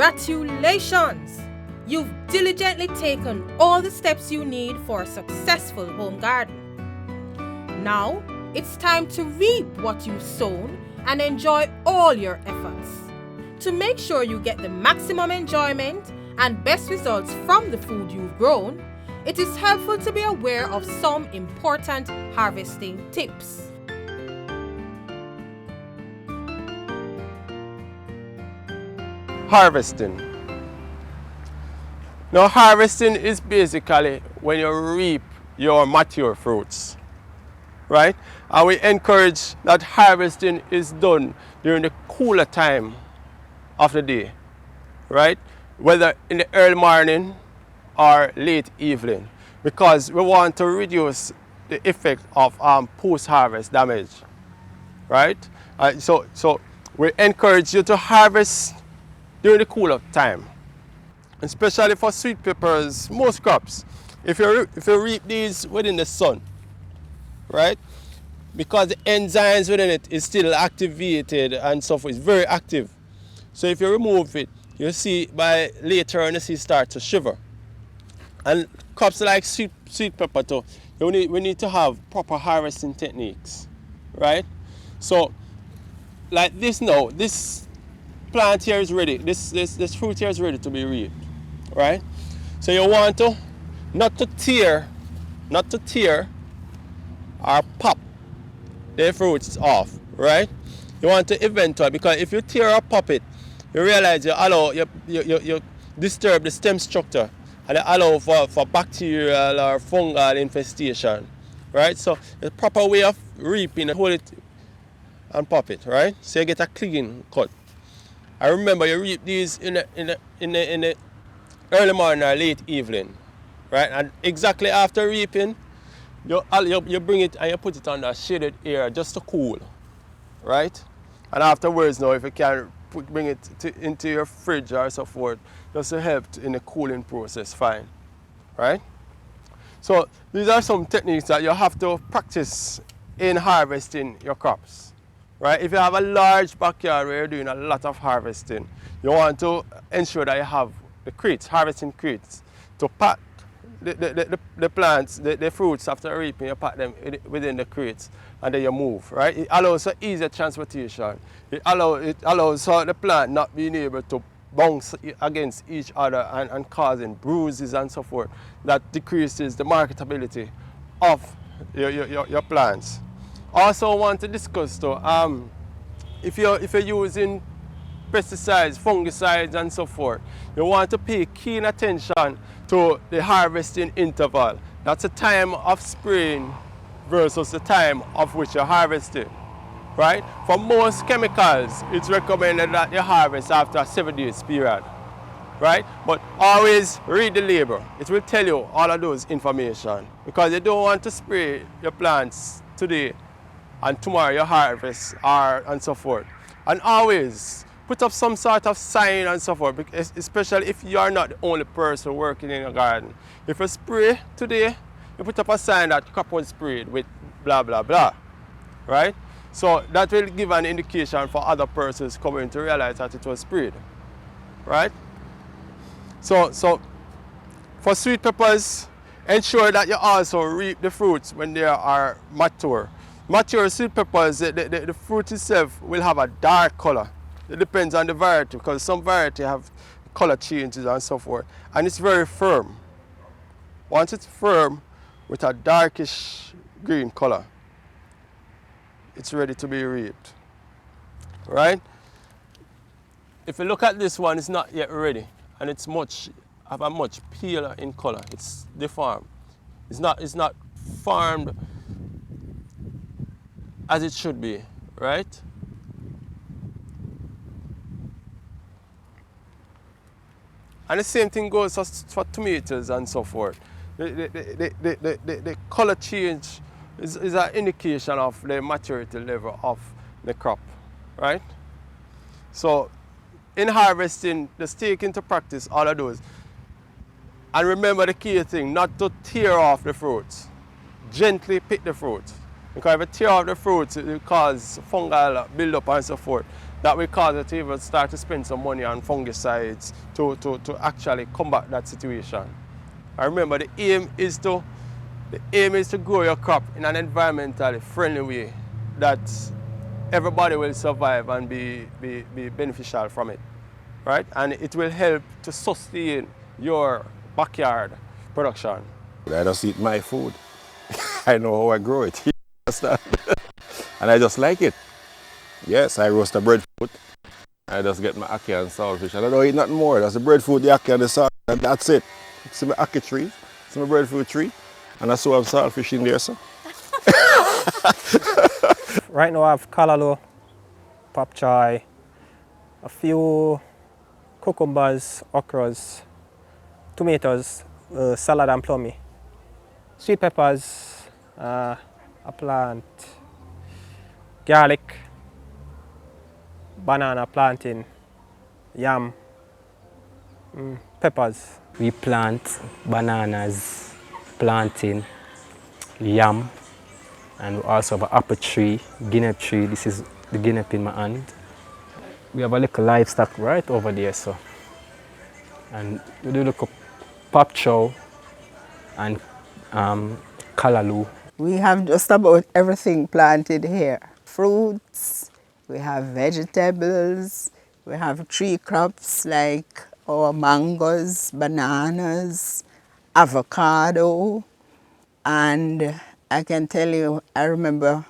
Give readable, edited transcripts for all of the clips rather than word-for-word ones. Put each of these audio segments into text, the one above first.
Congratulations! You've diligently taken all the steps you need for a successful home garden. Now, it's time to reap what you've sown and enjoy all your efforts. To make sure you get the maximum enjoyment and best results from the food you've grown, it is helpful to be aware of some important harvesting tips. Harvesting. Now, harvesting is basically when you reap your mature fruits, right? And we encourage that harvesting is done during the cooler time of the day, right? Whether in the early morning or late evening, because we want to reduce the effect of post-harvest damage, right? So we encourage you to harvest during the cooler time, especially for sweet peppers, most crops. If you reap these within the sun, right? Because the enzymes within it is still activated and so forth, it's very active. So if you remove it, you see by later on you see start to shiver. And crops like sweet pepper too, we need to have proper harvesting techniques, right? So like this now, this plant here is ready, this fruit here is ready to be reaped, right? So you want to not to tear or pop the fruits off, right? You want to eventually, because if you tear or pop it, you realize you disturb the stem structure and you allow for bacterial or fungal infestation, right? So the proper way of reaping, hold it and pop it, right? So you get a clean cut. I remember you reap these in the early morning or late evening, right? And exactly after reaping, you bring it and you put it under a shaded area just to cool, right? And afterwards, now if you can bring it into your fridge or so forth, just to help in the cooling process, fine, right? So these are some techniques that you have to practice in harvesting your crops. Right? If you have a large backyard where you're doing a lot of harvesting, you want to ensure that you have the crates, harvesting crates, to pack the plants, the fruits after reaping, you pack them within the crates and then you move, right? It allows for easier transportation. It allows for the plant not being able to bounce against each other and causing bruises and so forth. That decreases the marketability of your plants. Also want to discuss too, if you're using pesticides, fungicides and so forth, you want to pay keen attention to the harvesting interval. That's the time of spraying versus the time of which you're harvesting, right? For most chemicals, it's recommended that you harvest after a 7 days period, right? But always read the label. It will tell you all of those information, because you don't want to spray your plants today and tomorrow you harvest and so forth. And always put up some sort of sign and so forth, especially if you are not the only person working in a garden. If you spray today, you put up a sign that crop was sprayed with blah blah blah, right? So that will give an indication for other persons coming to realize that it was sprayed, right? So for sweet peppers, ensure that you also reap the fruits when they are mature. Mature sweet peppers, the fruit itself will have a dark color. It depends on the variety, because some variety have color changes and so forth. And it's very firm. Once it's firm with a darkish green color, it's ready to be reaped, right? If you look at this one, it's not yet ready, and it's have a much paler in color. It's deformed. It's not formed as it should be, right? And the same thing goes for tomatoes and so forth. The color change is an indication of the maturity level of the crop, right? So in harvesting, just take into practice all of those. And remember the key thing, not to tear off the fruits. Gently pick the fruit. Because if you tear off the fruits, it will cause fungal buildup and so forth. that will cause it to even start to spend some money on fungicides to actually combat that situation. And remember, the aim is to grow your crop in an environmentally friendly way that everybody will survive and be beneficial from it, right? And it will help to sustain your backyard production. I just eat my food. I know how I grow it. You understand? And I just like it. Yes, I roast the breadfruit. I just get my ackee and saltfish. And I don't eat nothing more. That's the breadfruit, the ackee and the salt. And that's it. See my ackee tree, see my breadfruit tree. And I still have saltfish in there, so. Right now I have callaloo, pop choy, a few cucumbers, okras, tomatoes, salad and plummy, sweet peppers, a plant, garlic, banana planting, yam, peppers. We plant bananas, planting, yam, and we also have an apple tree, guinea tree. This is the guinea in my hand. We have a little livestock right over there, so. And we do look up pop chow and callaloo. We have just about everything planted here. Fruits, we have vegetables, we have tree crops like our mangoes, bananas, avocado, and I can tell you, I remember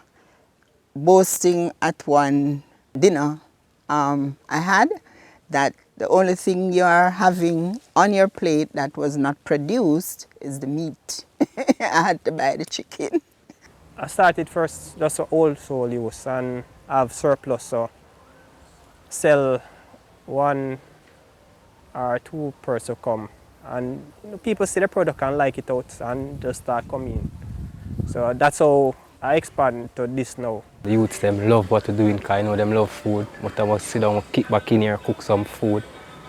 boasting at one dinner I had that the only thing you are having on your plate that was not produced is the meat. I had to buy the chicken. I started first just for old soul use and have surplus, so sell one or two person come. And people see the product and like it out and just start coming. So that's how I expand to this now. The youths them love what we're doing because I know them love food. But I must sit down, kick back in here, cook some food.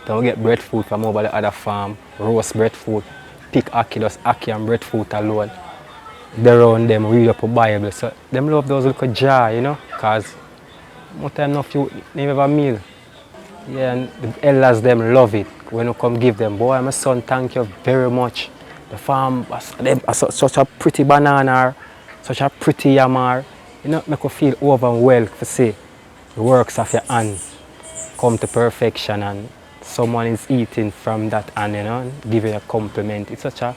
Then we get breadfruit from over the other farm, roast breadfruit, pick ackee, just ackee and breadfruit alone. They around them read up a Bible. So them love those little jar, you know, because most time enough you never have a meal. Yeah, and the elders them love it. When you come give them, boy, my son, thank you very much. The farm, them, such a pretty banana, such a pretty yamar. You know, make you feel overwhelmed to see the works of your hands come to perfection and someone is eating from that hand, you know, and giving a compliment. It's such a,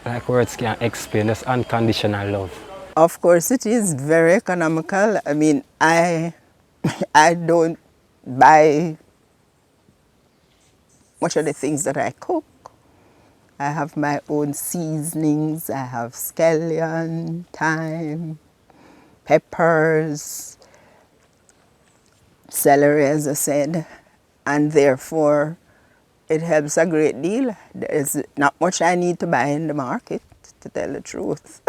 like words can't explain, it's unconditional love. Of course, it is very economical. I mean, I don't buy much of the things that I cook. I have my own seasonings. I have scallion, thyme, peppers, celery, as I said, and therefore it helps a great deal. There's not much I need to buy in the market, to tell the truth.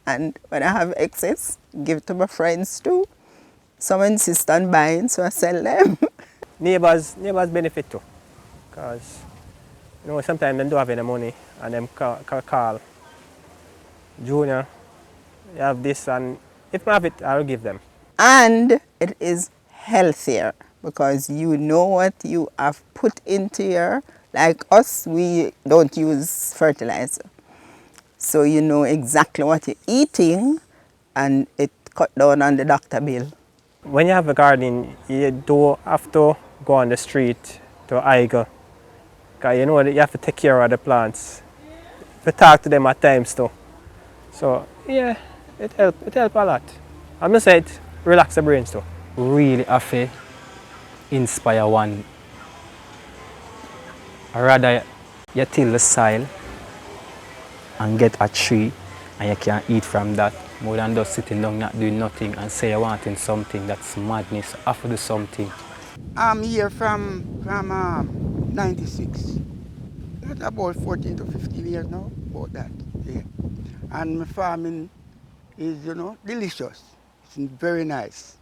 And when I have excess, give it to my friends too. Some insist on buying, so I sell them. Neighbors benefit too, because you know sometimes they don't have any money and them call Junior, you have this, and if I have it, I'll give them. And it is healthier because you know what you have put into your, like us, we don't use fertilizer. So you know exactly what you're eating and it cut down on the doctor bill. When you have a garden, you don't have to go on the street to haggle, because you know that you have to take care of the plants. You talk to them at times too. So yeah, it helps a lot. I'm gonna say it relax the brains too. Really have to inspire one. Or rather, you till the soil and get a tree and you can eat from that, more than just sitting down not doing nothing and say you're wanting something. That's madness. You have to do something. I'm here from 96. That's about 14 to 15 years now, about that. Yeah. And my farming is, you know, delicious. It's very nice.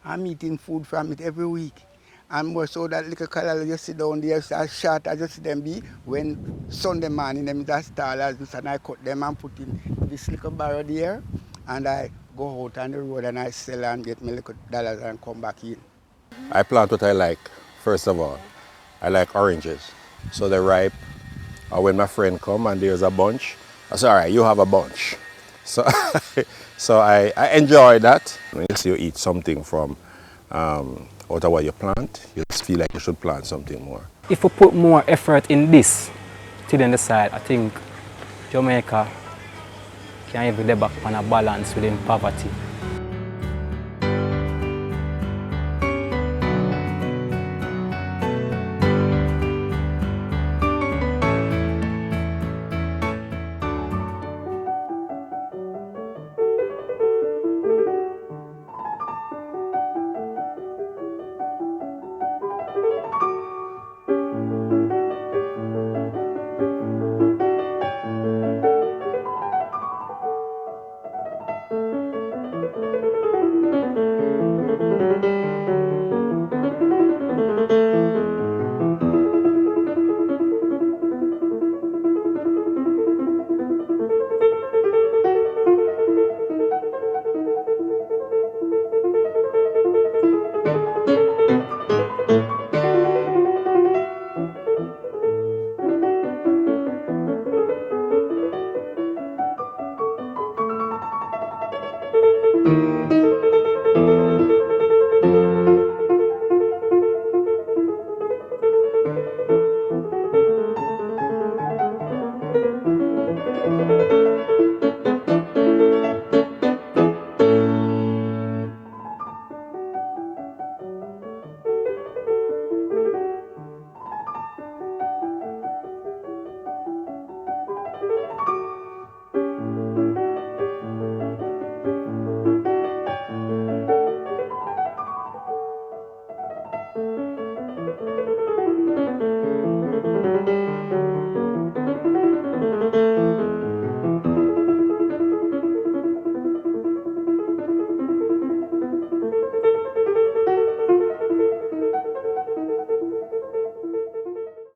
I'm eating food from it every week. And more so that little color just sit down there, so I shot, I just see them be when Sunday morning them just start as this, and I cut them and put in this little barrel there, and I go out on the road and I sell and get me little dollars and come back in. I plant what I like. First of all, I like oranges. So they're ripe. Or when my friend come and there's a bunch, I say, all right, you have a bunch. So, so I enjoy that. When you eat something from out of what you plant, you just feel like you should plant something more. If we put more effort in this, to the side, I think Jamaica can even get back on a balance within poverty.